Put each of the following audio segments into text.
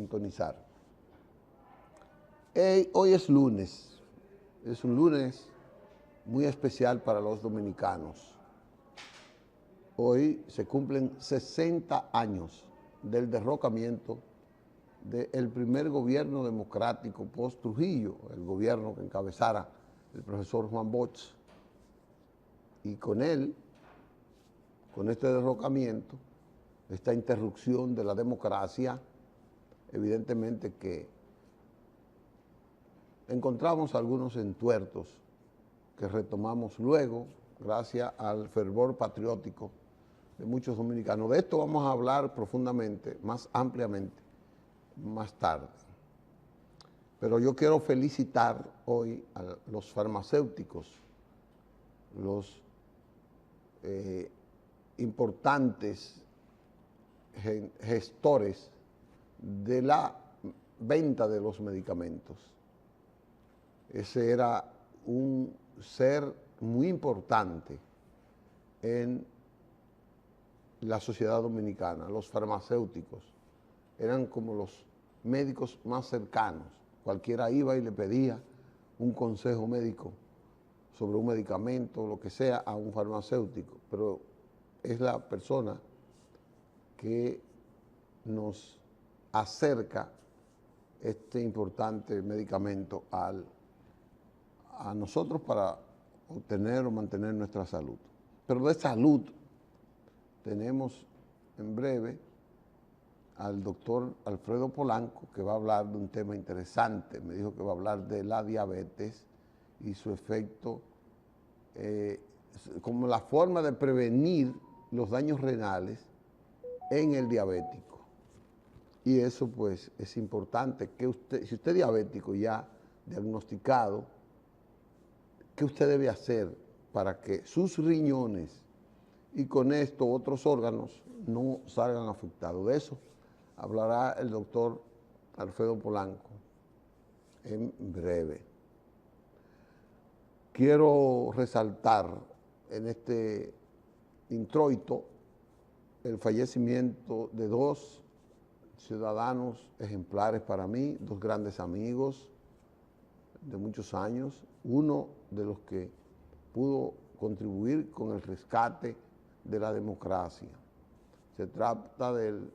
sintonizar. Hoy es lunes, es un lunes muy especial para los dominicanos. Hoy se cumplen 60 años del derrocamiento del primer gobierno democrático post-Trujillo, el gobierno que encabezara el profesor Juan Bosch. Y con él, con este derrocamiento, esta interrupción de la democracia, evidentemente que encontramos algunos entuertos que retomamos luego gracias al fervor patriótico de muchos dominicanos. De esto vamos a hablar profundamente, más ampliamente, más tarde. Pero yo quiero felicitar hoy a los farmacéuticos, los importantes gestores de la venta de los medicamentos. Ese era un ser muy importante en la sociedad dominicana. Los farmacéuticos eran como los médicos más cercanos. Cualquiera iba y le pedía un consejo médico sobre un medicamento, lo que sea, a un farmacéutico, pero es la persona que nos acerca este importante medicamento a nosotros para obtener o mantener nuestra salud. Pero de salud tenemos en breve al doctor Alfredo Polanco, que va a hablar de un tema interesante. Me dijo que va a hablar de la diabetes y su efecto, como la forma de prevenir los daños renales en el diabético. Y eso pues es importante, que usted, si usted es diabético ya diagnosticado, ¿qué usted debe hacer para que sus riñones y con esto otros órganos no salgan afectados? De eso hablará el doctor Alfredo Polanco en breve. Quiero resaltar en este introito el fallecimiento de dos ciudadanos ejemplares para mí, dos grandes amigos de muchos años, uno de los que pudo contribuir con el rescate de la democracia. Se trata del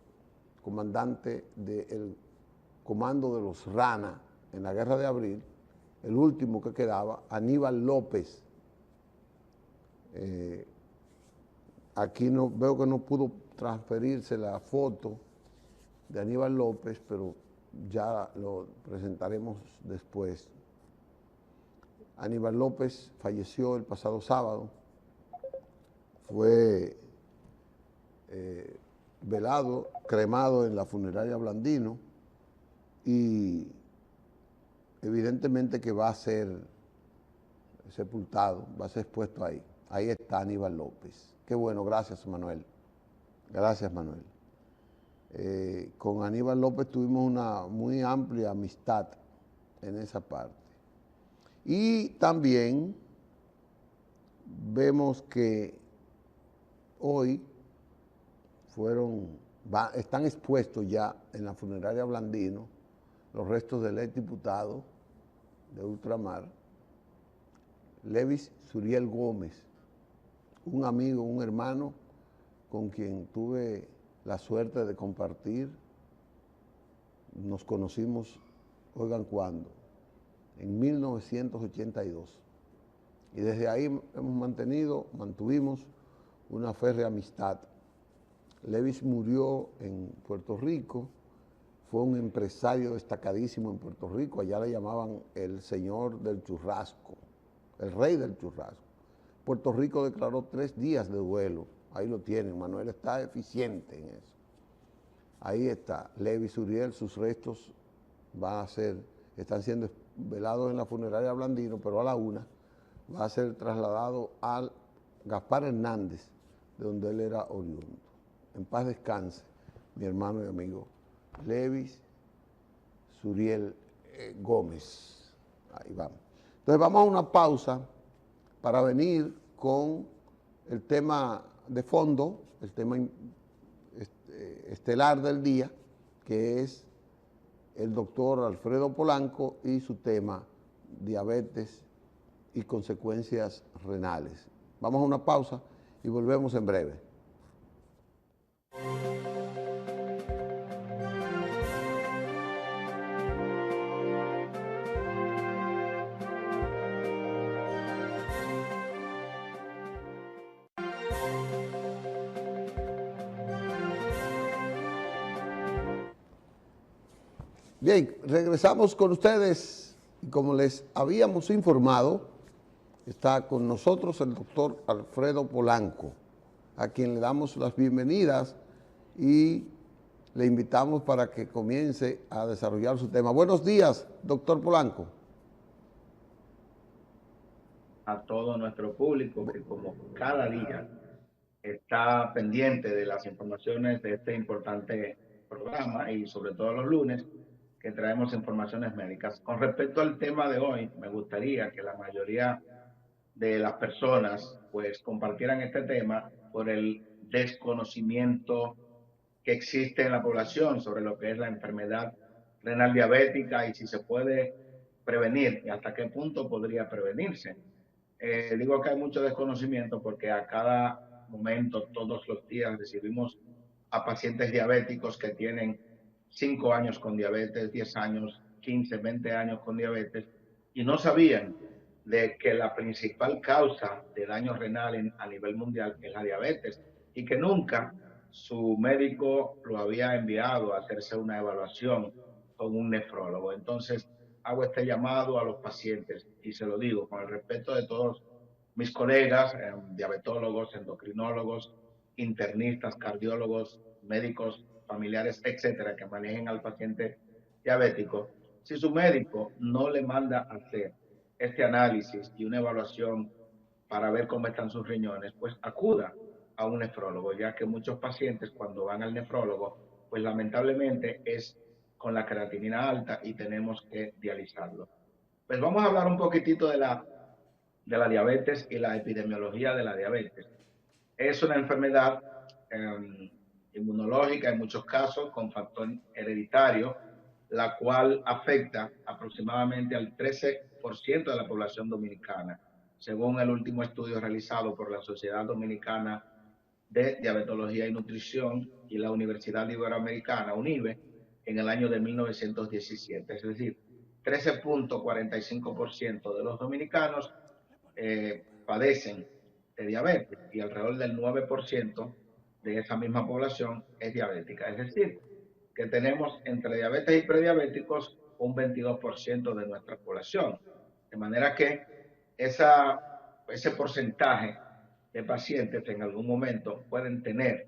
comandante del comando de los Rana en la Guerra de Abril, el último que quedaba, Aníbal López. Aquí no, veo que no pudo transferirse la foto de Aníbal López, pero ya lo presentaremos después. Aníbal López falleció el pasado sábado, fue velado, cremado en la funeraria Blandino y evidentemente que va a ser sepultado, va a ser expuesto ahí. Ahí está Aníbal López. Qué bueno, gracias Manuel. Gracias Manuel. Con Aníbal López tuvimos una muy amplia amistad en esa parte. Y también vemos que hoy están expuestos ya en la funeraria Blandino los restos del exdiputado de Ultramar, Levis Suriel Gómez, un amigo, un hermano con quien tuve la suerte de compartir. Nos conocimos, oigan cuándo, en 1982. Y desde ahí mantuvimos una férrea amistad. Levis murió en Puerto Rico, fue un empresario destacadísimo en Puerto Rico, allá le llamaban el señor del churrasco, el rey del churrasco. Puerto Rico declaró 3 días de duelo, ahí lo tienen, Manuel está eficiente en eso. Ahí está, Levis Uriel, sus restos están siendo velados en la funeraria Blandino, pero a la 1 va a ser trasladado al Gaspar Hernández, de donde él era oriundo. En paz descanse, mi hermano y amigo Levis Suriel Gómez. Ahí vamos. Entonces vamos a una pausa para venir con el tema de fondo, el tema estelar del día, que es el doctor Alfredo Polanco y su tema, diabetes y consecuencias renales. Vamos a una pausa y volvemos en breve. Bien, regresamos con ustedes y como les habíamos informado, está con nosotros el doctor Alfredo Polanco, a quien le damos las bienvenidas y le invitamos para que comience a desarrollar su tema. Buenos días, doctor Polanco. A todo nuestro público que como cada día está pendiente de las informaciones de este importante programa y sobre todo los lunes que traemos informaciones médicas. Con respecto al tema de hoy, me gustaría que la mayoría de las personas pues compartieran este tema por el desconocimiento que existe en la población sobre lo que es la enfermedad renal diabética y si se puede prevenir y hasta qué punto podría prevenirse. Digo que hay mucho desconocimiento porque a cada momento, todos los días, recibimos a pacientes diabéticos que tienen 5 años con diabetes, 10 años, 15, 20 años con diabetes y no sabían de que la principal causa de daño renal a nivel mundial es la diabetes y que nunca su médico lo había enviado a hacerse una evaluación con un nefrólogo. Entonces, hago este llamado a los pacientes y se lo digo con el respeto de todos mis colegas, diabetólogos, endocrinólogos, internistas, cardiólogos, médicos, familiares, etcétera, que manejen al paciente diabético. Si su médico no le manda a hacer este análisis y una evaluación para ver cómo están sus riñones, pues acuda a un nefrólogo, ya que muchos pacientes cuando van al nefrólogo, pues lamentablemente es con la creatinina alta y tenemos que dializarlo. Pues vamos a hablar un poquitito de la diabetes y la epidemiología de la diabetes. Es una enfermedad inmunológica en muchos casos con factor hereditario, la cual afecta aproximadamente al 13% de la población dominicana, según el último estudio realizado por la Sociedad Dominicana de Diabetología y Nutrición y la Universidad Iberoamericana, UNIBE, en el año de 1917. Es decir, 13.45% de los dominicanos padecen de diabetes y alrededor del 9% de esa misma población es diabética. Es decir, que tenemos entre diabetes y prediabéticos un 22% de nuestra población. De manera que ese porcentaje de pacientes en algún momento pueden tener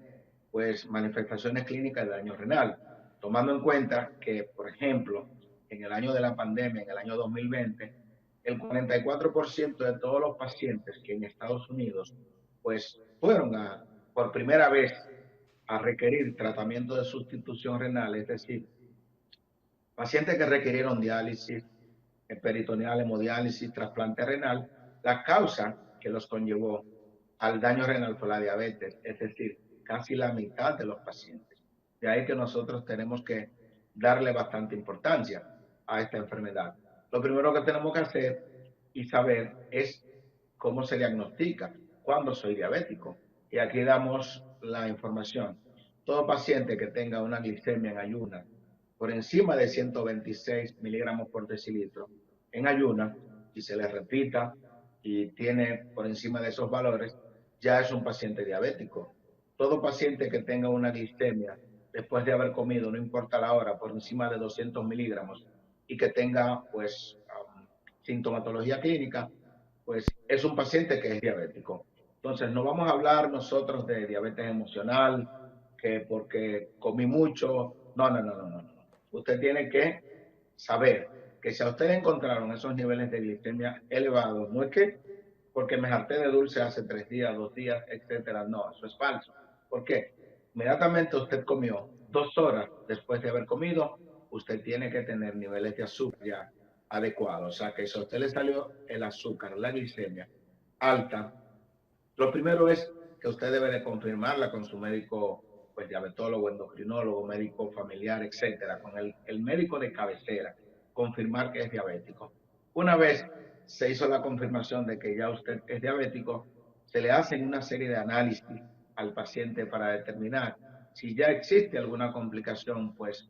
pues manifestaciones clínicas de daño renal, tomando en cuenta que, por ejemplo, en el año de la pandemia, en el año 2020, el 44% de todos los pacientes que en Estados Unidos pues fueron por primera vez a requerir tratamiento de sustitución renal, es decir, pacientes que requirieron diálisis peritoneal, hemodiálisis, trasplante renal, la causa que los conllevó al daño renal fue la diabetes, es decir, casi la mitad de los pacientes. De ahí que nosotros tenemos que darle bastante importancia a esta enfermedad. Lo primero que tenemos que hacer y saber es cómo se diagnostica, cuándo soy diabético. Y aquí damos la información. Todo paciente que tenga una glicemia en ayunas por encima de 126 miligramos por decilitro en ayunas y se le repita y tiene por encima de esos valores, ya es un paciente diabético. Todo paciente que tenga una glicemia después de haber comido, no importa la hora, por encima de 200 miligramos y que tenga pues sintomatología clínica, pues es un paciente que es diabético. Entonces, no vamos a hablar nosotros de diabetes emocional, que porque comí mucho. No, no, no, no, no. Usted tiene que saber que si a usted le encontraron esos niveles de glicemia elevados, no es que porque me harté de dulce hace 3 días, 2 días, etcétera. No, eso es falso. ¿Por qué? Inmediatamente usted comió, 2 horas después de haber comido, usted tiene que tener niveles de azúcar ya adecuados. O sea, que si a usted le salió el azúcar, la glicemia alta, lo primero es que usted debe de confirmarla con su médico pues diabetólogo, endocrinólogo, médico familiar, etcétera, con el médico de cabecera, confirmar que es diabético. Una vez se hizo la confirmación de que ya usted es diabético, se le hacen una serie de análisis al paciente para determinar si ya existe alguna complicación, pues,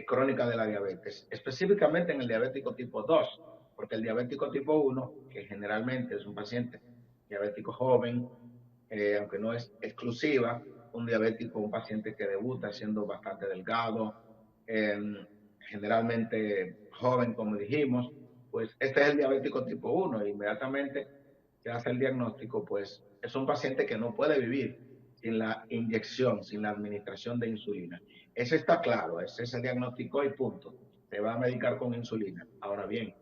crónica de la diabetes, específicamente en el diabético tipo 2, porque el diabético tipo 1, que generalmente es un paciente diabético joven, aunque no es exclusiva, un diabético, un paciente que debuta siendo bastante delgado, eh, generalmente joven, como dijimos, pues este es el diabético tipo 1. Inmediatamente se hace el diagnóstico, pues es un paciente que no puede vivir sin la inyección, sin la administración de insulina. Ese está claro, ese se diagnosticó y punto. Se va a medicar con insulina. Ahora bien,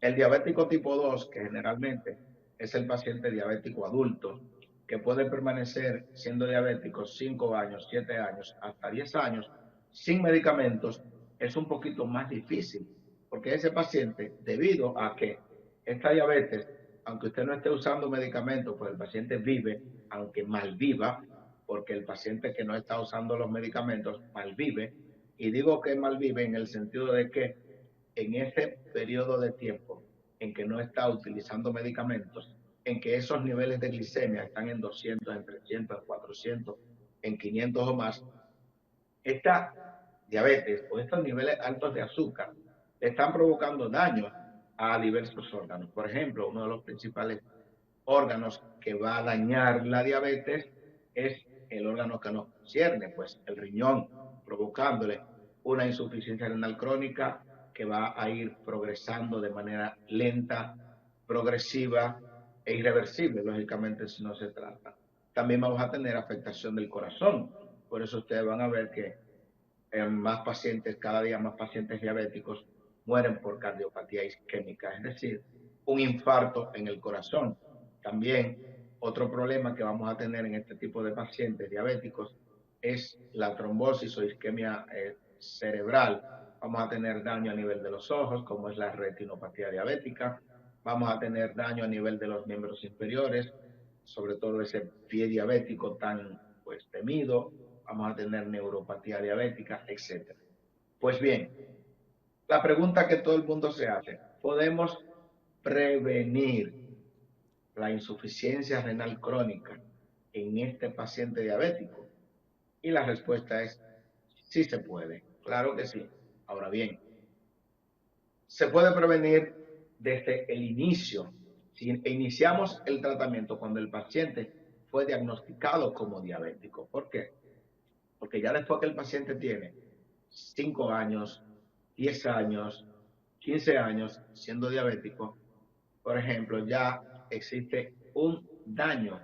el diabético tipo 2, que generalmente es el paciente diabético adulto, que puede permanecer siendo diabético 5 años, 7 años, hasta 10 años, sin medicamentos, es un poquito más difícil, porque ese paciente, debido a que esta diabetes, aunque usted no esté usando medicamentos, pues el paciente vive, aunque malviva, porque el paciente que no está usando los medicamentos malvive, y digo que malvive en el sentido de que en ese periodo de tiempo en que no está utilizando medicamentos, en que esos niveles de glicemia están en 200, en 300, en 400, en 500 o más, esta diabetes o estos niveles altos de azúcar le están provocando daño a diversos órganos. Por ejemplo, uno de los principales órganos que va a dañar la diabetes es el órgano que nos concierne, pues el riñón, provocándole una insuficiencia renal crónica que va a ir progresando de manera lenta, progresiva e irreversible, lógicamente, si no se trata. También vamos a tener afectación del corazón. Por eso ustedes van a ver que más pacientes, cada día más pacientes diabéticos mueren por cardiopatía isquémica, es decir, un infarto en el corazón. También otro problema que vamos a tener en este tipo de pacientes diabéticos es la trombosis o isquemia cerebral. Vamos a tener daño a nivel de los ojos, como es la retinopatía diabética. Vamos a tener daño a nivel de los miembros inferiores, sobre todo ese pie diabético tan pues temido. Vamos a tener neuropatía diabética, etcétera. Pues bien, la pregunta que todo el mundo se hace, ¿podemos prevenir la insuficiencia renal crónica en este paciente diabético? Y la respuesta es sí se puede, claro que sí. Ahora bien, se puede prevenir desde el inicio. Si iniciamos el tratamiento cuando el paciente fue diagnosticado como diabético. ¿Por qué? Porque ya después que el paciente tiene 5 años, 10 años, 15 años siendo diabético, por ejemplo, ya existe un daño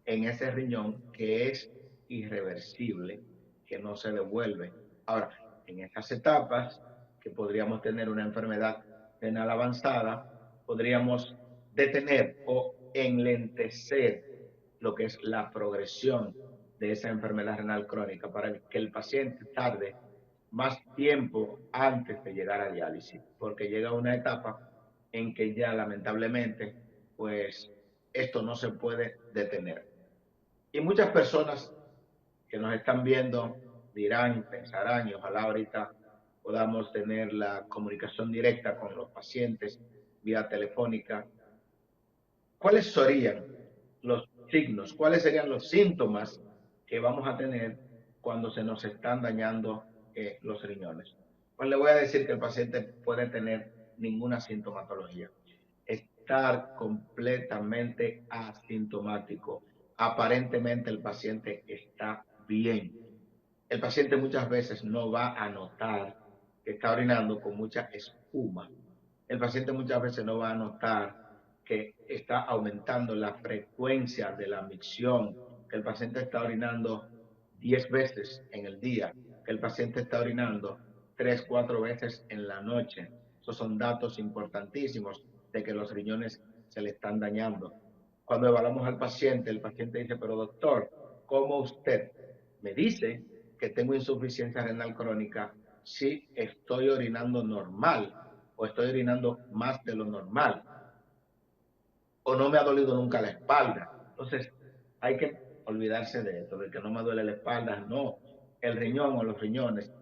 en ese riñón que es irreversible, que no se devuelve. Ahora, en estas etapas, que podríamos tener una enfermedad renal avanzada, podríamos detener o enlentecer lo que es la progresión de esa enfermedad renal crónica para que el paciente tarde más tiempo antes de llegar a diálisis, porque llega una etapa en que ya lamentablemente, pues esto no se puede detener. Y muchas personas que nos están viendo dirán, pensarán, y ojalá ahorita podamos tener la comunicación directa con los pacientes vía telefónica. ¿Cuáles serían los signos? ¿Cuáles serían los síntomas que vamos a tener cuando se nos están dañando los riñones? Pues le voy a decir que el paciente puede tener ninguna sintomatología, estar completamente asintomático. Aparentemente el paciente está bien. El paciente muchas veces no va a notar que está orinando con mucha espuma. El paciente muchas veces no va a notar que está aumentando la frecuencia de la micción, que el paciente está orinando 10 veces en el día, que el paciente está orinando 3, 4 veces en la noche. Esos son datos importantísimos de que los riñones se le están dañando. Cuando evaluamos al paciente, el paciente dice, pero doctor, ¿cómo usted me dice que tengo insuficiencia renal crónica si estoy orinando normal o estoy orinando más de lo normal o no me ha dolido nunca la espalda? Entonces, hay que olvidarse de esto, de que no me duele la espalda, no. el riñón o los riñones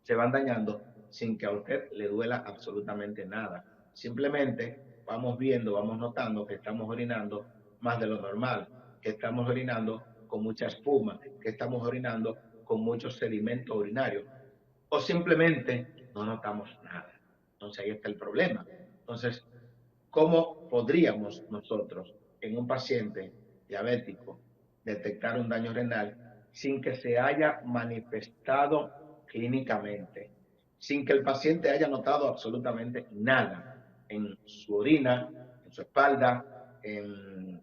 se van dañando sin que a usted le duela absolutamente nada. Simplemente vamos viendo, vamos notando que estamos orinando más de lo normal, que estamos orinando con mucha espuma, que estamos orinando con mucho sedimento urinario, o simplemente no notamos nada. Entonces ahí está el problema. Entonces, ¿cómo podríamos nosotros en un paciente diabético detectar un daño renal sin que se haya manifestado clínicamente, sin que el paciente haya notado absolutamente nada en su orina, en su espalda, en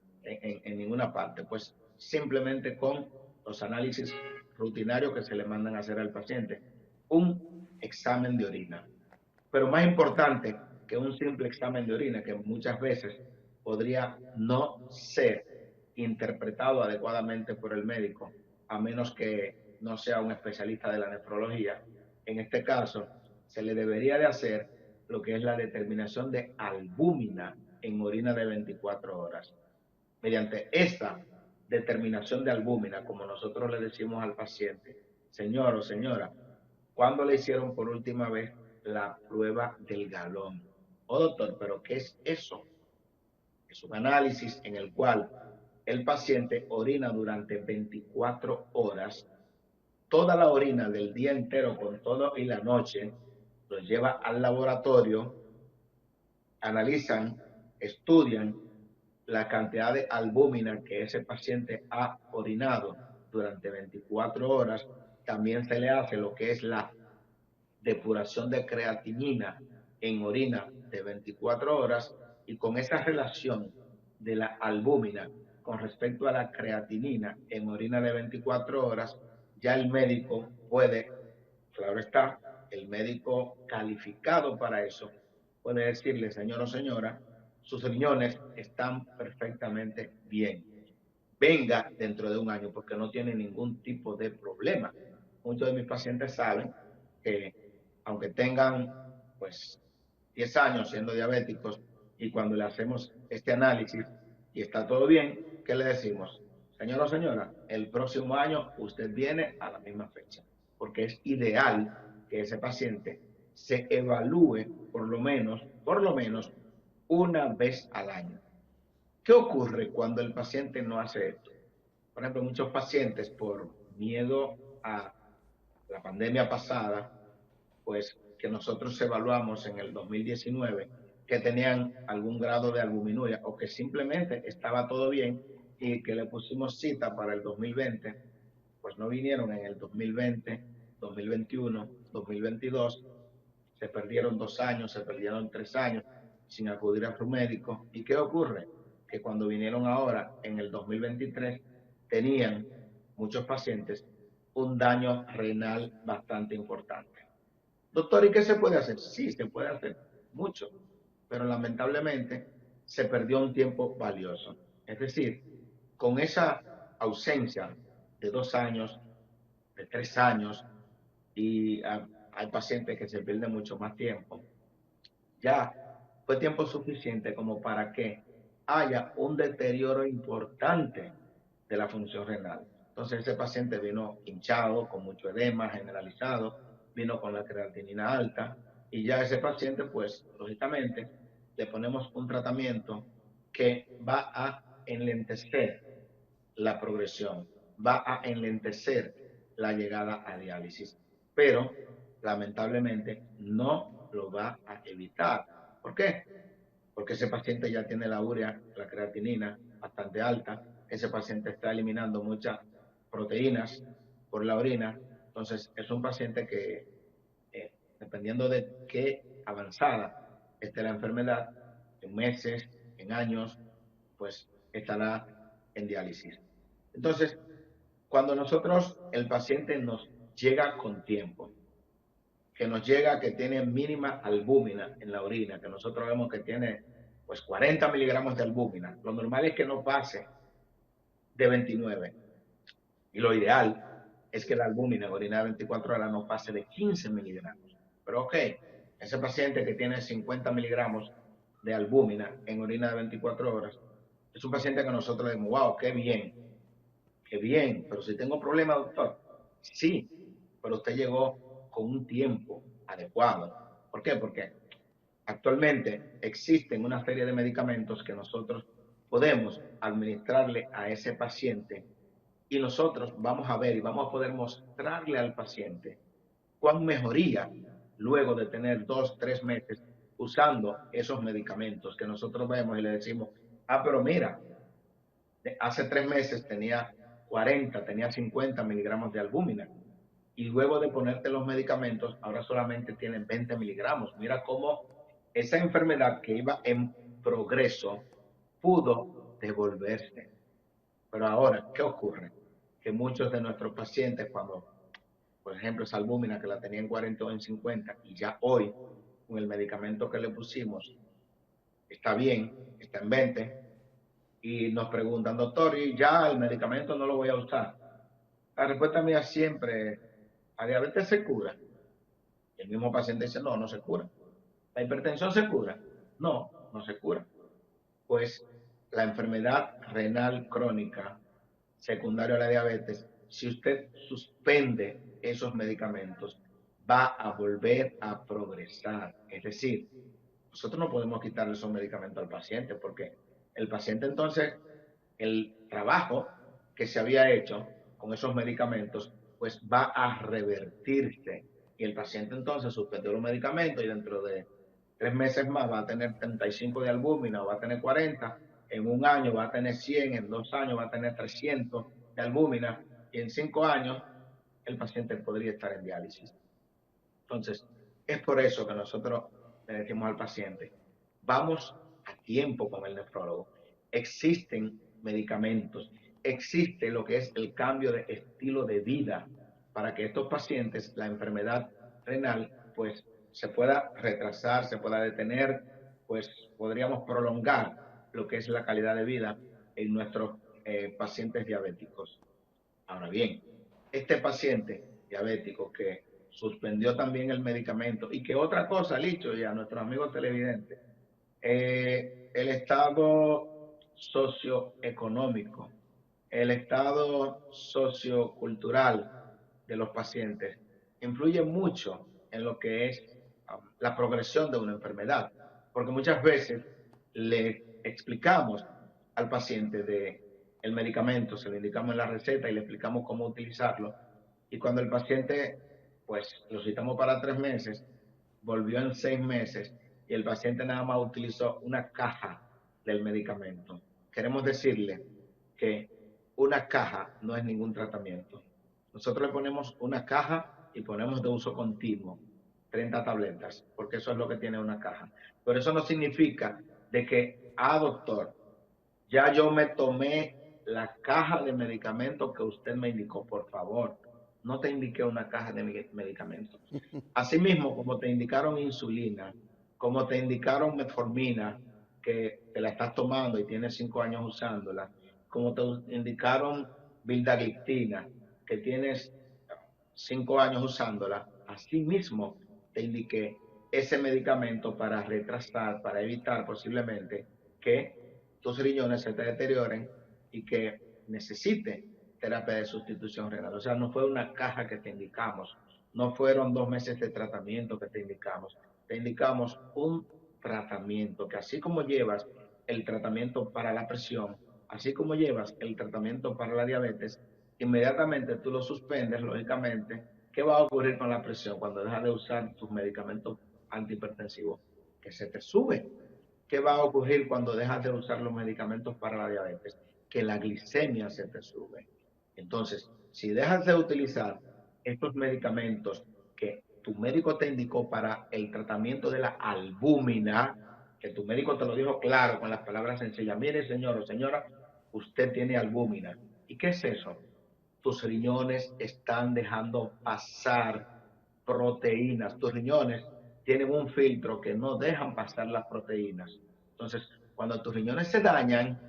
ninguna parte? Pues simplemente con los análisis rutinarios que se le mandan a hacer al paciente. Un examen de orina. Pero más importante que un simple examen de orina, que muchas veces podría no ser interpretado adecuadamente por el médico, a menos que no sea un especialista de la nefrología. En este caso, se le debería de hacer lo que es la determinación de albúmina en orina de 24 horas. Mediante esta determinación de albúmina, como nosotros le decimos al paciente, señor o señora, ¿cuándo le hicieron por última vez la prueba del galón? Oh, doctor, ¿pero qué es eso? Es un análisis en el cual el paciente orina durante 24 horas, toda la orina del día entero con todo y la noche, los lleva al laboratorio, analizan, estudian la cantidad de albúmina que ese paciente ha orinado durante 24 horas. También se le hace lo que es la depuración de creatinina en orina de 24 horas, y con esa relación de la albúmina con respecto a la creatinina en orina de 24 horas, ya el médico puede, claro está, el médico calificado para eso, puede decirle, señor o señora, sus riñones están perfectamente bien. Venga dentro de un año porque no tiene ningún tipo de problema. Muchos de mis pacientes saben que aunque tengan pues 10 años siendo diabéticos, y cuando le hacemos este análisis y está todo bien, ¿qué le decimos? Señor o señora, el próximo año usted viene a la misma fecha, porque es ideal que ese paciente se evalúe por lo menos una vez al año. ¿Qué ocurre cuando el paciente no hace esto? Por ejemplo, muchos pacientes por miedo a la pandemia pasada, pues que nosotros evaluamos en el 2019, que tenían algún grado de albuminuria o que simplemente estaba todo bien y que le pusimos cita para el 2020, pues no vinieron en el 2020, 2021, 2022, se perdieron 2 años, se perdieron 3 años sin acudir a su médico. ¿Y qué ocurre? Que cuando vinieron ahora en el 2023, tenían muchos pacientes un daño renal bastante importante. Doctor, ¿y qué se puede hacer? Sí, se puede hacer mucho, pero lamentablemente se perdió un tiempo valioso. Es decir, con esa ausencia de 2 años, de 3 años, y hay pacientes que se pierden mucho más tiempo, ya fue tiempo suficiente como para que haya un deterioro importante de la función renal. Entonces ese paciente vino hinchado, con mucho edema generalizado, vino con la creatinina alta, y ya ese paciente, pues lógicamente, le ponemos un tratamiento que va a enlentecer la progresión, va a enlentecer la llegada a diálisis, pero lamentablemente no lo va a evitar. ¿Por qué? Porque ese paciente ya tiene la urea, la creatinina bastante alta, ese paciente está eliminando muchas proteínas por la orina, entonces es un paciente que, dependiendo de qué avanzada esté la enfermedad, en meses, en años, pues estará en diálisis. Entonces, cuando nosotros, el paciente nos llega con tiempo, que nos llega que tiene mínima albúmina en la orina, que nosotros vemos que tiene pues 40 miligramos de albúmina, lo normal es que no pase de 29. Y lo ideal es que la albúmina en orina de 24 horas no pase de 15 miligramos. Pero ok, ese paciente que tiene 50 miligramos de albúmina en orina de 24 horas, es un paciente que nosotros decimos, wow, qué bien, pero si tengo problema, doctor, Sí, pero usted llegó con un tiempo adecuado. ¿Por qué? Porque actualmente existen una serie de medicamentos que nosotros podemos administrarle a ese paciente y nosotros vamos a ver y vamos a poder mostrarle al paciente cuán mejoría luego de tener 2, 3 meses usando esos medicamentos que nosotros vemos y le decimos, ah, pero mira, hace 3 meses tenía 40, tenía 50 miligramos de albúmina y luego de ponerte los medicamentos, ahora solamente tienen 20 miligramos. Mira cómo esa enfermedad que iba en progreso pudo devolverse. Pero ahora, ¿qué ocurre? Que muchos de nuestros pacientes, cuando, por ejemplo, esa albúmina que la tenía en 40 o en 50 y ya hoy, con el medicamento que le pusimos, está bien, está en 20, y nos preguntan, doctor, ¿y ya el medicamento no lo voy a usar? La respuesta mía siempre es, ¿la diabetes se cura? Y el mismo paciente dice, no, no se cura. ¿La hipertensión se cura? No, no se cura. Pues la enfermedad renal crónica secundaria a la diabetes, si usted suspende esos medicamentos, va a volver a progresar. Es decir, nosotros no podemos quitarle esos medicamentos al paciente porque el paciente entonces, el trabajo que se había hecho con esos medicamentos, pues va a revertirse. Y el paciente entonces suspendió los medicamentos y dentro de 3 meses más va a tener 35 de albúmina o va a tener 40, en un año va a tener 100, en 2 años va a tener 300 de albúmina y en 5 años el paciente podría estar en diálisis. Entonces, es por eso que nosotros le decimos al paciente, vamos a tiempo con el nefrólogo. Existen medicamentos, existe lo que es el cambio de estilo de vida para que estos pacientes, la enfermedad renal, pues se pueda retrasar, se pueda detener, pues podríamos prolongar lo que es la calidad de vida en nuestros pacientes diabéticos. Ahora bien, este paciente diabético que suspendió también el medicamento y que otra cosa, Licho, y a nuestros amigos televidentes, el estado socioeconómico, el estado sociocultural de los pacientes influye mucho en lo que es la progresión de una enfermedad, porque muchas veces le explicamos al paciente de el medicamento, se lo indicamos en la receta y le explicamos cómo utilizarlo, y cuando el paciente, pues lo citamos para 3 meses, volvió en 6 meses y el paciente nada más utilizó una caja del medicamento. Queremos decirle que una caja no es ningún tratamiento. Nosotros le ponemos una caja y ponemos de uso continuo 30 tabletas, porque eso es lo que tiene una caja. Pero eso no significa de que, doctor, ya yo me tomé la caja de medicamentos que usted me indicó, por favor. No te indiqué una caja de medicamentos. Asimismo, como te indicaron insulina, como te indicaron metformina, que te la estás tomando y tienes 5 años usándola, como te indicaron vildagliptina, que tienes 5 años usándola, asimismo te indiqué ese medicamento para retrasar, para evitar posiblemente que tus riñones se te deterioren y que necesite terapia de sustitución renal. O sea, no fue una caja que te indicamos, no fueron 2 meses de tratamiento que te indicamos un tratamiento que así como llevas el tratamiento para la presión, así como llevas el tratamiento para la diabetes, inmediatamente tú lo suspendes, lógicamente. ¿Qué va a ocurrir con la presión cuando dejas de usar tus medicamentos antihipertensivos? Que se te sube. ¿Qué va a ocurrir cuando dejas de usar los medicamentos para la diabetes? Que la glicemia se te sube. Entonces, si dejas de utilizar estos medicamentos que tu médico te indicó para el tratamiento de la albúmina, que tu médico te lo dijo claro con las palabras sencillas, mire señor o señora, usted tiene albúmina. ¿Y qué es eso? Tus riñones están dejando pasar proteínas. Tus riñones tienen un filtro que no dejan pasar las proteínas. Entonces, cuando tus riñones se dañan,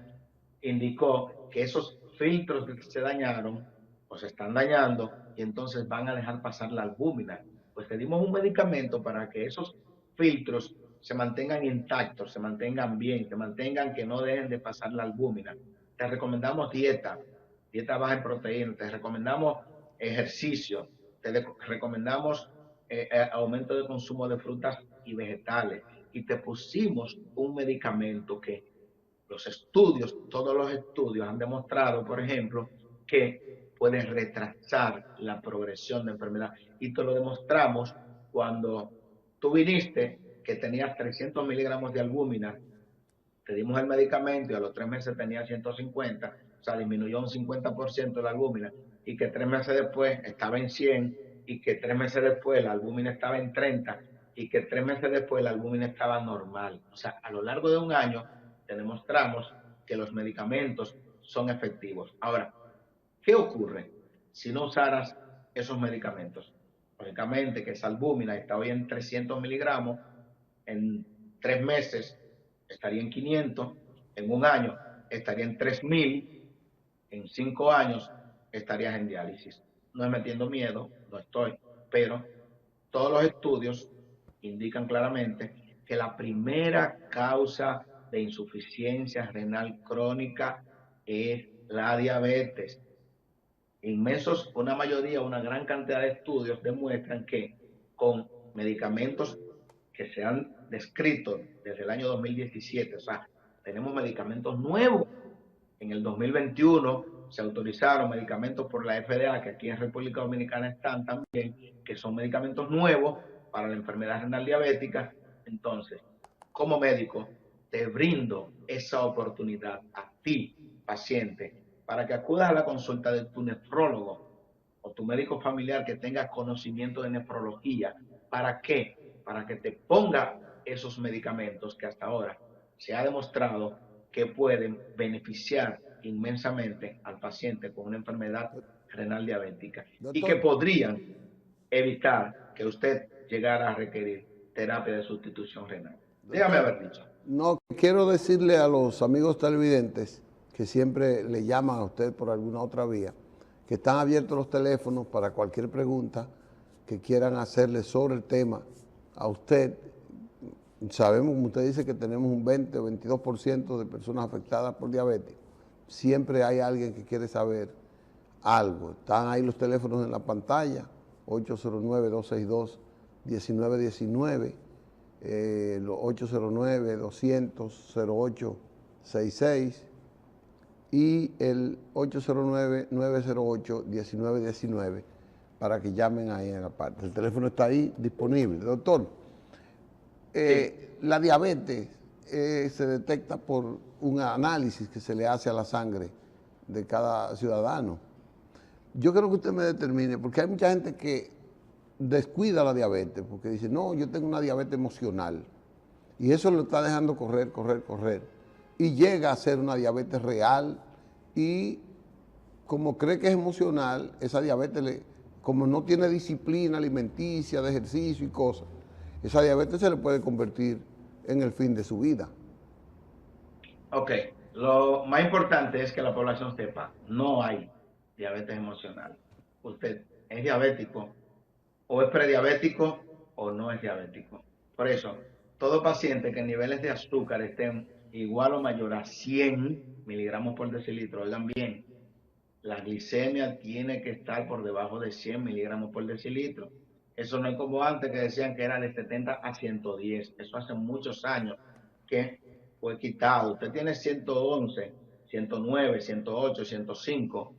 indicó que esos filtros que se dañaron o se están dañando y entonces van a dejar pasar la albúmina. Pues te dimos un medicamento para que esos filtros se mantengan intactos, se mantengan bien, se mantengan que no dejen de pasar la albúmina. Te recomendamos dieta baja en proteínas, te recomendamos ejercicio, te recomendamos aumento de consumo de frutas y vegetales, y te pusimos un medicamento que los estudios, todos los estudios han demostrado, por ejemplo, que puede retrasar la progresión de enfermedad. Y te lo demostramos cuando tú viniste, que tenías 300 miligramos de albúmina, te dimos el medicamento y a los 3 meses tenía 150, o sea, disminuyó un 50% la albúmina, y que 3 meses después estaba en 100, y que 3 meses después la albúmina estaba en 30, y que 3 meses después la albúmina estaba normal. O sea, a lo largo de un año te demostramos que los medicamentos son efectivos. Ahora, ¿qué ocurre si no usaras esos medicamentos? Lógicamente que esa albúmina está hoy en 300 miligramos, en 3 meses estaría en 500, en un año estaría en 3000, en 5 años estarías en diálisis. No es metiendo miedo, no estoy, pero todos los estudios indican claramente que la primera causa de insuficiencia renal crónica es la diabetes. Inmensos, una mayoría, una gran cantidad de estudios demuestran que con medicamentos que se han descrito desde el año 2017, o sea, tenemos medicamentos nuevos. En el 2021 se autorizaron medicamentos por la FDA, que aquí en República Dominicana están también, que son medicamentos nuevos para la enfermedad renal diabética. Entonces, como médico, te brindo esa oportunidad a ti, paciente, para que acudas a la consulta de tu nefrólogo o tu médico familiar que tenga conocimiento de nefrología. ¿Para qué? Para que te ponga esos medicamentos que hasta ahora se ha demostrado que pueden beneficiar inmensamente al paciente con una enfermedad renal diabética y que Doctor, podrían evitar que usted llegara a requerir terapia de sustitución renal. Dígame doctor, haber dicho. no quiero decirle a los amigos televidentes que siempre le llaman a usted por alguna otra vía, que están abiertos los teléfonos para cualquier pregunta que quieran hacerle sobre el tema a usted. Sabemos, como usted dice, que tenemos un 20 o 22% de personas afectadas por diabetes. Siempre hay alguien que quiere saber algo. Están ahí los teléfonos en la pantalla, 809-262-1919, 809-200-0866 y el 809-908-1919 para que llamen ahí en la parte. El teléfono está ahí disponible. Doctor, Sí. la diabetes se detecta por un análisis que se le hace a la sangre de cada ciudadano. Yo creo que usted me determine, porque hay mucha gente que descuida la diabetes, porque dice, no, yo tengo una diabetes emocional, y eso lo está dejando correr, y llega a ser una diabetes real, y como cree que es emocional, esa diabetes, como no tiene disciplina alimenticia, de ejercicio y cosas, esa diabetes se le puede convertir en el fin de su vida. Ok, lo más importante es que la población sepa, no hay diabetes emocional. Usted es diabético, o es prediabético, o no es diabético. Por eso, todo paciente que en niveles de azúcar estén igual o mayor a 100 miligramos por decilitro, oigan bien, la glicemia tiene que estar por debajo de 100 miligramos por decilitro. Eso no es como antes que decían que era de 70 a 110. Eso hace muchos años que fue quitado. Usted tiene 111, 109, 108, 105.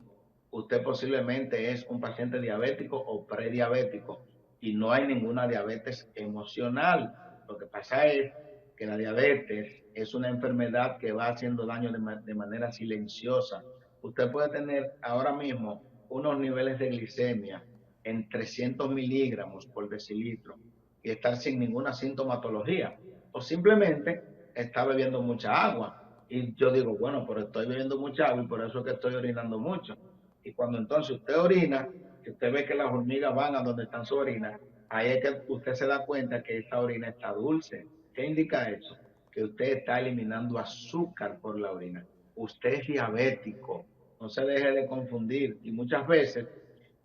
Usted posiblemente es un paciente diabético o prediabético y no hay ninguna diabetes emocional. Lo que pasa es que la diabetes es una enfermedad que va haciendo daño de manera silenciosa. Usted puede tener ahora mismo unos niveles de glicemia en 300 miligramos por decilitro y estar sin ninguna sintomatología, o simplemente está bebiendo mucha agua. Y yo digo, bueno, pero estoy bebiendo mucha agua y por eso es que estoy orinando mucho. Y cuando entonces usted orina, que usted ve que las hormigas van a donde están su orina, ahí es que usted se da cuenta que esa orina está dulce. ¿Qué indica eso? Que usted está eliminando azúcar por la orina. Usted es diabético, no se deje de confundir. Y muchas veces,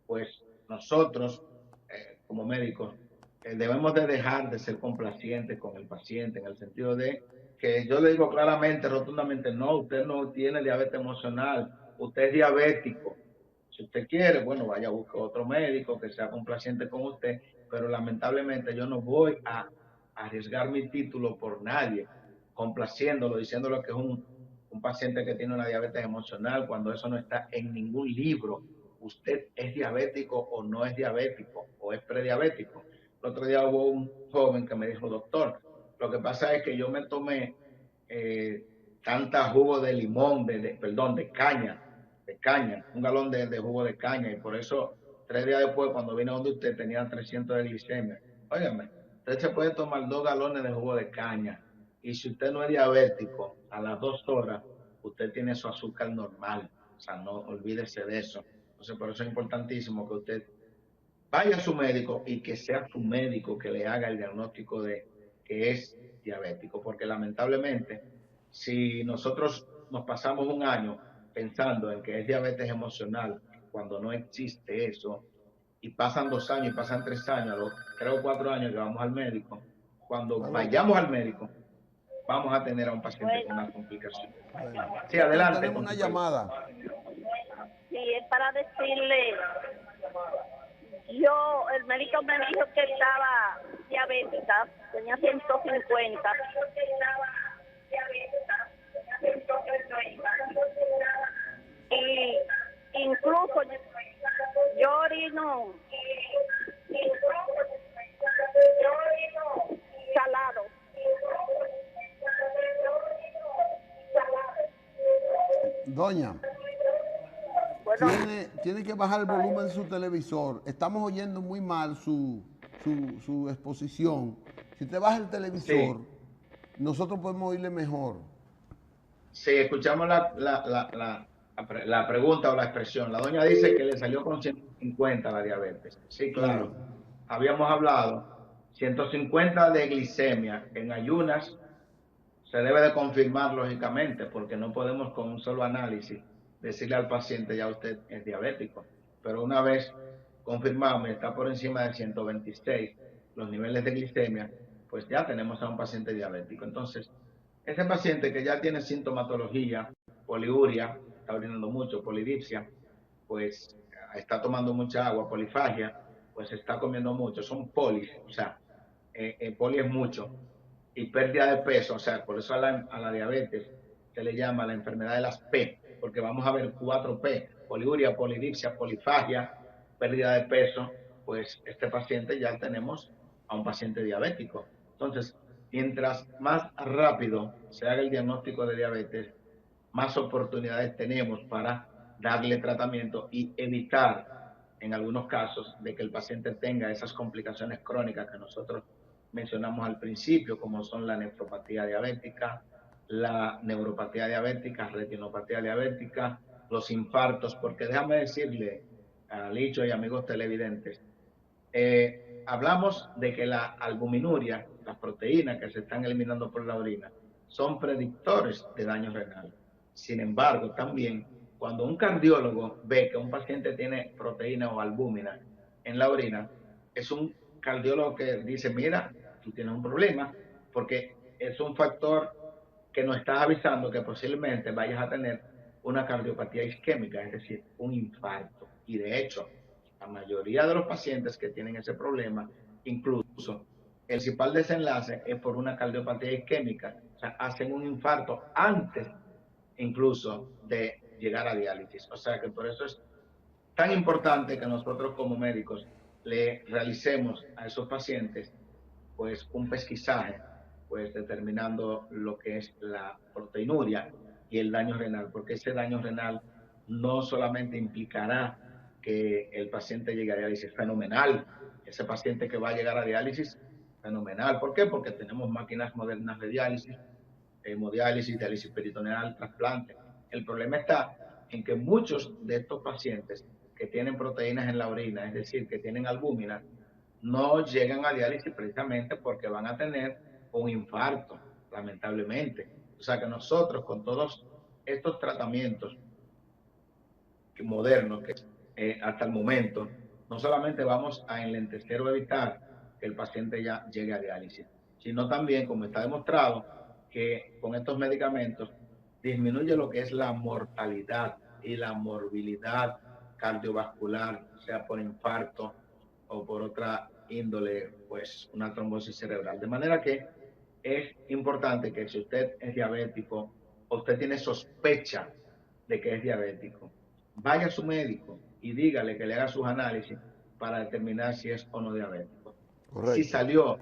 pues nosotros, como médicos, debemos de dejar de ser complacientes con el paciente, en el sentido de que yo le digo claramente, rotundamente, no, usted no tiene diabetes emocional, usted es diabético. Si usted quiere, bueno, vaya a buscar otro médico que sea complaciente con usted, pero lamentablemente yo no voy a arriesgar mi título por nadie, complaciéndolo, diciéndolo que es un paciente que tiene una diabetes emocional, cuando eso no está en ningún libro. Usted es diabético o no es diabético, o es prediabético. El otro día hubo un joven que me dijo, doctor, lo que pasa es que yo me tomé tanta jugo de limón, perdón, de caña, un galón de jugo de caña, y por eso 3 días después, cuando vine donde usted, tenía 300 de glicemia. Óigame, usted se puede tomar 2 galones de jugo de caña, y si usted no es diabético, a las 2 horas, usted tiene su azúcar normal. O sea, no olvídese de eso. Entonces, por eso es importantísimo que usted vaya a su médico y que sea su médico que le haga el diagnóstico de que es diabético, porque lamentablemente, si nosotros nos pasamos un año pensando en que es diabetes emocional, cuando no existe eso, y pasan 2 años y pasan 3 años, a los 3 o 4 años que vamos al médico, cuando Bueno, vayamos al médico, vamos a tener a un paciente con Bueno, una complicación. bueno. Sí, Doctor, adelante tenemos con una su pregunta. llamada. sí, es para decirle, yo, el médico me dijo que estaba diabética, tenía 150. Y incluso yo orino salado. Doña, Bueno, tiene que bajar el volumen de su televisor. Estamos oyendo muy mal su exposición. Si usted baja el televisor, Sí, nosotros podemos oírle mejor. sí, escuchamos la pregunta o la expresión. La doña dice que le salió con 150 la diabetes. Sí, Sí. claro. Habíamos hablado, 150 de glicemia en ayunas se debe de confirmar lógicamente, porque no podemos con un solo análisis decirle al paciente ya usted es diabético. Pero una vez confirmamos y está por encima de 126 los niveles de glicemia, pues ya tenemos a un paciente diabético. Entonces, ese paciente que ya tiene sintomatología, poliuria, está orinando mucho, polidipsia, pues está tomando mucha agua, polifagia, pues está comiendo mucho, son polis, o sea, poli es mucho, y pérdida de peso, o sea, por eso a la diabetes se le llama la enfermedad de las P, porque vamos a ver 4 P, poliuria, polidipsia, polifagia, pérdida de peso, pues este paciente ya tenemos a un paciente diabético. Entonces, mientras más rápido se haga el diagnóstico de diabetes, más oportunidades tenemos para darle tratamiento y evitar, en algunos casos, de que el paciente tenga esas complicaciones crónicas que nosotros mencionamos al principio, como son la nefropatía diabética, la neuropatía diabética, retinopatía diabética, los infartos, porque déjame decirle a Licho y amigos televidentes, hablamos de que la albuminuria, las proteínas que se están eliminando por la orina, son predictores de daño renal. Sin embargo, también cuando un cardiólogo ve que un paciente tiene proteína o albúmina en la orina, es un cardiólogo que dice, mira, tú tienes un problema, porque es un factor que nos está avisando que posiblemente vayas a tener una cardiopatía isquémica, es decir, un infarto. Y de hecho, la mayoría de los pacientes que tienen ese problema, incluso el principal desenlace es por una cardiopatía isquémica, o sea, hacen un infarto antes incluso de llegar a diálisis. O sea que por eso es tan importante que nosotros como médicos le realicemos a esos pacientes pues un pesquisaje, pues determinando lo que es la proteinuria y el daño renal, porque ese daño renal no solamente implicará que el paciente llegue a diálisis fenomenal, ese paciente que va a llegar a diálisis fenomenal. ¿Por qué? Porque tenemos máquinas modernas de diálisis, hemodiálisis, diálisis peritoneal, trasplante. El problema está en que muchos de estos pacientes que tienen proteínas en la orina, es decir, que tienen albúmina, no llegan a diálisis precisamente porque van a tener un infarto, lamentablemente. O sea que nosotros con todos estos tratamientos modernos que hasta el momento, no solamente vamos a enlentecer o evitar que el paciente ya llegue a diálisis, sino también, como está demostrado, que con estos medicamentos disminuye lo que es la mortalidad y la morbilidad cardiovascular, sea por infarto o por otra índole, pues una trombosis cerebral. De manera que es importante que si usted es diabético o usted tiene sospecha de que es diabético, vaya a su médico y dígale que le haga sus análisis para determinar si es o no diabético. Si Correcto. salió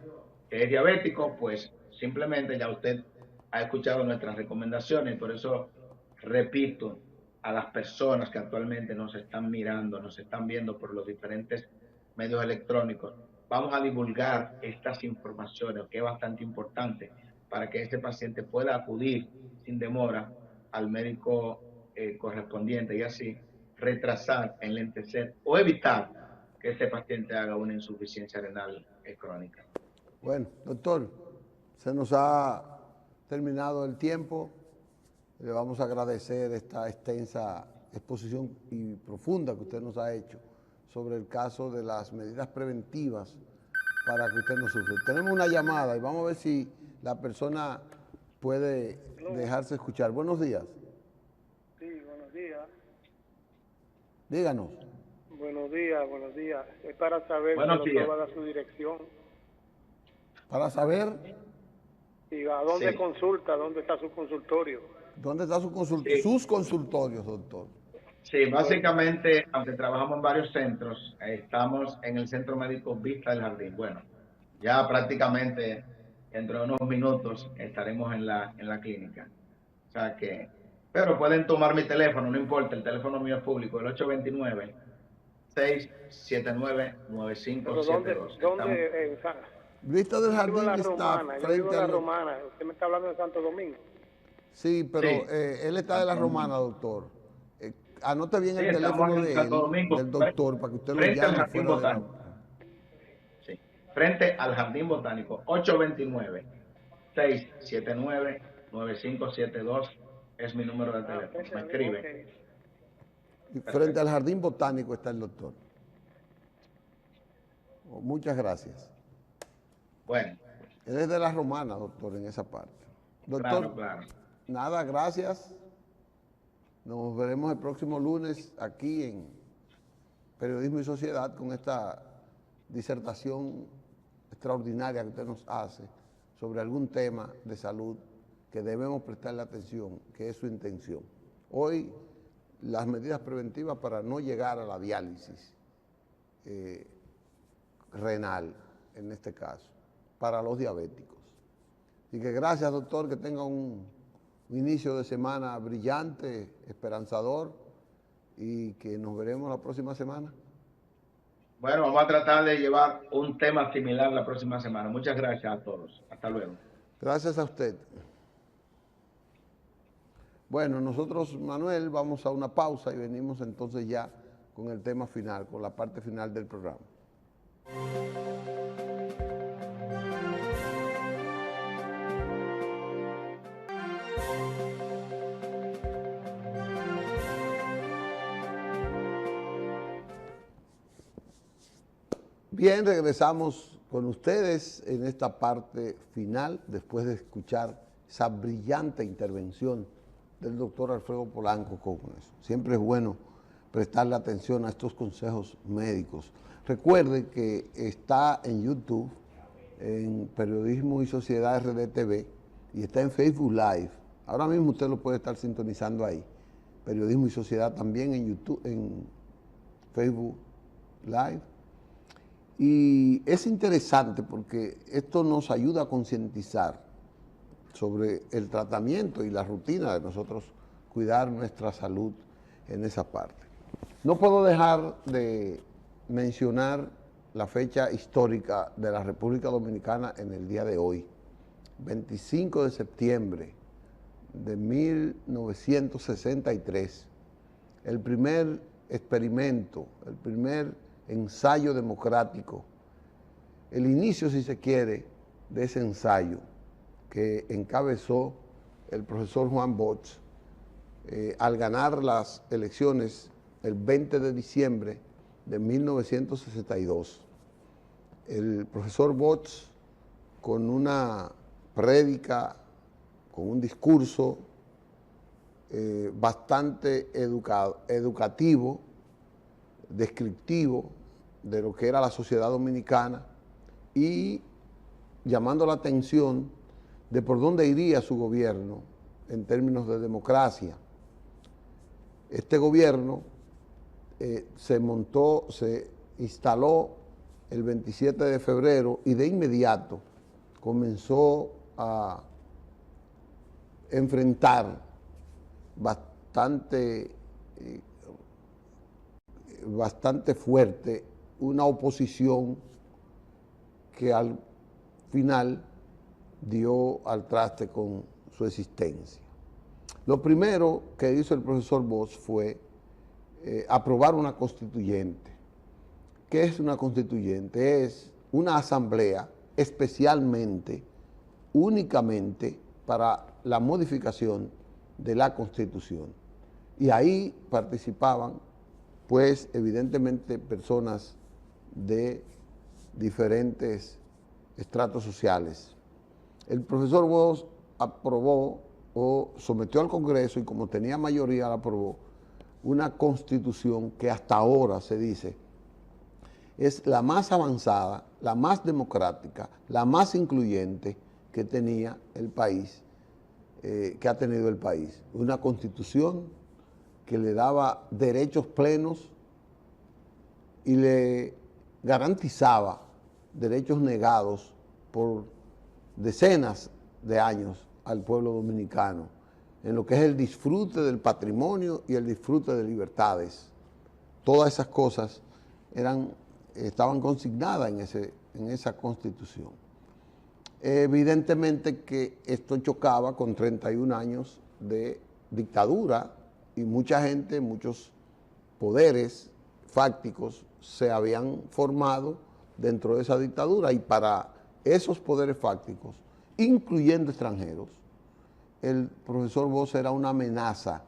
que es diabético, pues simplemente ya usted ha escuchado nuestras recomendaciones y por eso repito a las personas que actualmente nos están mirando, nos están viendo por los diferentes medios electrónicos, vamos a divulgar estas informaciones, que es bastante importante para que ese paciente pueda acudir sin demora al médico correspondiente y así retrasar, enlentecer o evitar que ese paciente haga una insuficiencia renal crónica. Bueno, doctor, se nos ha terminado el tiempo. Le vamos a agradecer esta extensa exposición y profunda que usted nos ha hecho sobre el caso de las medidas preventivas para que usted no sufra. Tenemos una llamada y vamos a ver si la persona puede dejarse escuchar. Buenos días. Sí, buenos días. Díganos. Buenos días, buenos días. Es para saber Buenos si el días. doctor va a dar su dirección Para saber y a dónde Sí. consulta, dónde está su consultorio. dónde está su Sí. sus consultorios, doctor. Sí, básicamente, aunque trabajamos en varios centros, estamos en el Centro Médico Vista del Jardín. Bueno, ya prácticamente dentro de unos minutos estaremos en la clínica. O sea que, pero pueden tomar mi teléfono, no importa, el teléfono mío es público, el 829-679-9572. Pero ¿dónde? Vista del Yo vivo en Jardín La está Romana, yo vivo frente en La al... Romana. Usted me está hablando de Santo Domingo. Sí, pero Sí. él está de La Romana, doctor. Anote bien Sí, el estamos teléfono en de Santo él, Domingo, del doctor, para que usted lo frente al llame Jardín fuera de la... Botánico. Sí, frente al Jardín Botánico, 829-679-9572 es mi número de teléfono. Me escribe. Frente al Jardín Botánico está el doctor. Muchas gracias. Bueno, Él es de La Romana, doctor, en esa parte. Doctor, claro. nada, gracias. Nos veremos el próximo lunes aquí en Periodismo y Sociedad con esta disertación extraordinaria que usted nos hace sobre algún tema de salud que debemos prestarle atención, que es su intención. Hoy, las medidas preventivas para no llegar a la diálisis renal, en este caso, para los diabéticos. Así que gracias, doctor, que tenga un inicio de semana brillante, esperanzador, y que nos veremos la próxima semana. Bueno, vamos a tratar de llevar un tema similar la próxima semana. Muchas gracias a todos. Hasta luego. Gracias a usted. Bueno, nosotros, Manuel, vamos a una pausa y venimos entonces ya con el tema final, con la parte final del programa. Bien, regresamos con ustedes en esta parte final, después de escuchar esa brillante intervención del doctor Alfredo Polanco Cognes. Siempre es bueno prestarle atención a estos consejos médicos. Recuerde que está en YouTube, en Periodismo y Sociedad RDTV, y está en Facebook Live. Ahora mismo usted lo puede estar sintonizando ahí. Periodismo y Sociedad también en YouTube, en Facebook Live. Y es interesante porque esto nos ayuda a concientizar sobre el tratamiento y la rutina de nosotros cuidar nuestra salud en esa parte. No puedo dejar de mencionar la fecha histórica de la República Dominicana en el día de hoy, 25 de septiembre de 1963, el primer experimento, el primer ensayo democrático, el inicio, si se quiere, de ese ensayo que encabezó el profesor Juan Bosch al ganar las elecciones el 20 de diciembre de 1962. El profesor Bosch, con una prédica, con un discurso bastante educativo, descriptivo de lo que era la sociedad dominicana y llamando la atención de por dónde iría su gobierno en términos de democracia. Este gobierno se instaló el 27 de febrero y de inmediato comenzó a enfrentar bastante fuerte una oposición que al final dio al traste con su existencia. Lo primero que hizo el profesor Bosch fue aprobar una constituyente. ¿Qué es una constituyente? Es una asamblea especialmente, únicamente para la modificación de la Constitución. Y ahí participaban, pues, evidentemente personas de diferentes estratos sociales. El profesor Bosch aprobó o sometió al Congreso, y como tenía mayoría la aprobó, una constitución que hasta ahora se dice es la más avanzada, la más democrática, la más incluyente que tenía el país, que ha tenido el país. Una constitución que le daba derechos plenos y le garantizaba derechos negados por decenas de años al pueblo dominicano, en lo que es el disfrute del patrimonio y el disfrute de libertades. Todas esas cosas estaban consignadas en esa Constitución. Evidentemente que esto chocaba con 31 años de dictadura y mucha gente, muchos poderes fácticos se habían formado dentro de esa dictadura, y para esos poderes fácticos, incluyendo extranjeros, el profesor Bosch era una amenaza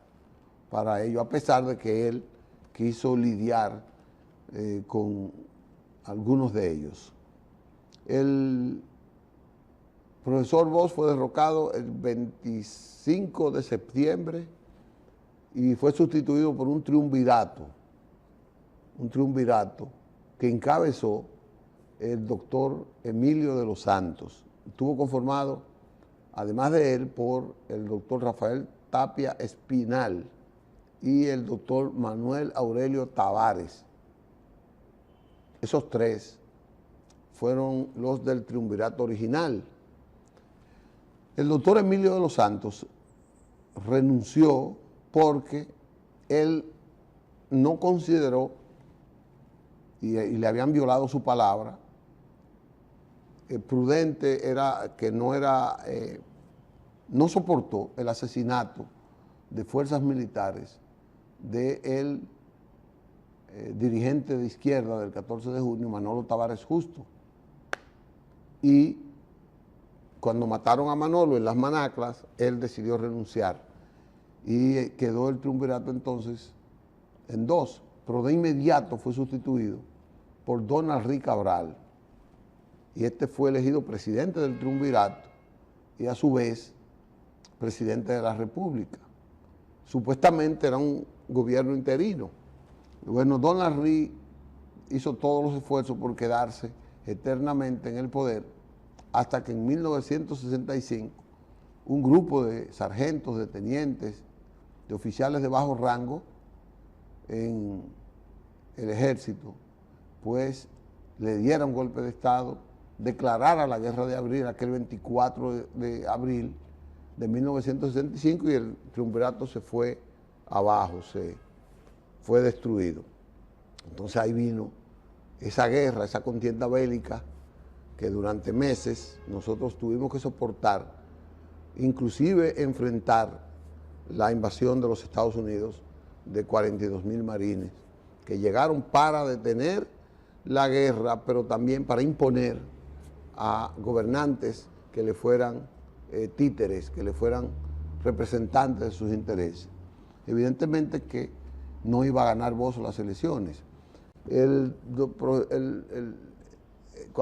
para ellos, a pesar de que él quiso lidiar con algunos de ellos. El profesor Bosch fue derrocado el 25 de septiembre y fue sustituido por un triunvirato que encabezó el doctor Emilio de los Santos. Estuvo conformado, además de él, por el doctor Rafael Tapia Espinal y el doctor Manuel Aurelio Tavares. Esos tres fueron los del triunvirato original. El doctor Emilio de los Santos renunció porque él no consideró, y le habían violado su palabra, prudente era que no soportó el asesinato de fuerzas militares del dirigente de izquierda del 14 de junio, Manolo Tavares Justo. Y cuando mataron a Manolo en las Manaclas, él decidió renunciar y quedó el triunvirato entonces en dos, pero de inmediato fue sustituido por don Henry Cabral, y este fue elegido presidente del triunvirato y a su vez presidente de la República. Supuestamente era un gobierno interino. Y bueno, don Henry hizo todos los esfuerzos por quedarse eternamente en el poder, hasta que en 1965 un grupo de sargentos, de tenientes, de oficiales de bajo rango en el ejército, pues le diera un golpe de Estado, declarara la guerra de abril, aquel 24 de abril de 1965, y el triunvirato se fue abajo, fue destruido. Entonces ahí vino esa guerra, esa contienda bélica que durante meses nosotros tuvimos que soportar, inclusive enfrentar la invasión de los Estados Unidos de 42,000 marines que llegaron para detener la guerra, pero también para imponer a gobernantes que le fueran títeres, que le fueran representantes de sus intereses. Evidentemente que no iba a ganar Bosch las elecciones.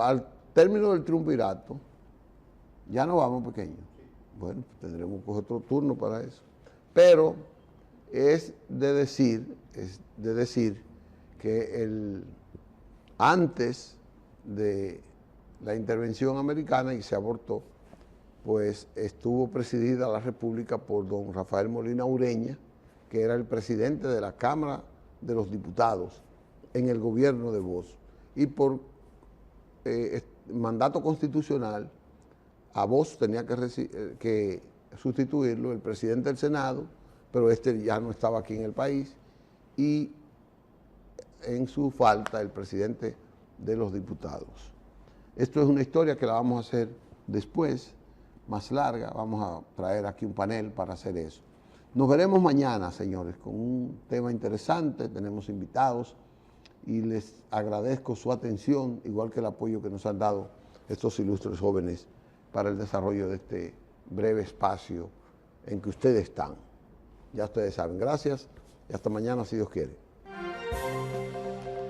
Al término del triunvirato, ya no vamos, pequeño. Bueno, tendremos que coger otro turno para eso. Pero es de decir que antes de la intervención americana y se abortó, pues estuvo presidida la República por don Rafael Molina Ureña, que era el presidente de la Cámara de los Diputados en el gobierno de Bosch. Y por mandato constitucional, a Bosch tenía que sustituirlo el presidente del Senado, pero este ya no estaba aquí en el país, y en su falta el presidente de los diputados. Esto es una historia que la vamos a hacer después, más larga. Vamos a traer aquí un panel para hacer eso. Nos veremos mañana, señores, con un tema interesante. Tenemos invitados y les agradezco su atención, igual que el apoyo que nos han dado estos ilustres jóvenes para el desarrollo de este breve espacio en que ustedes están. Ya ustedes saben. Gracias y hasta mañana, si Dios quiere.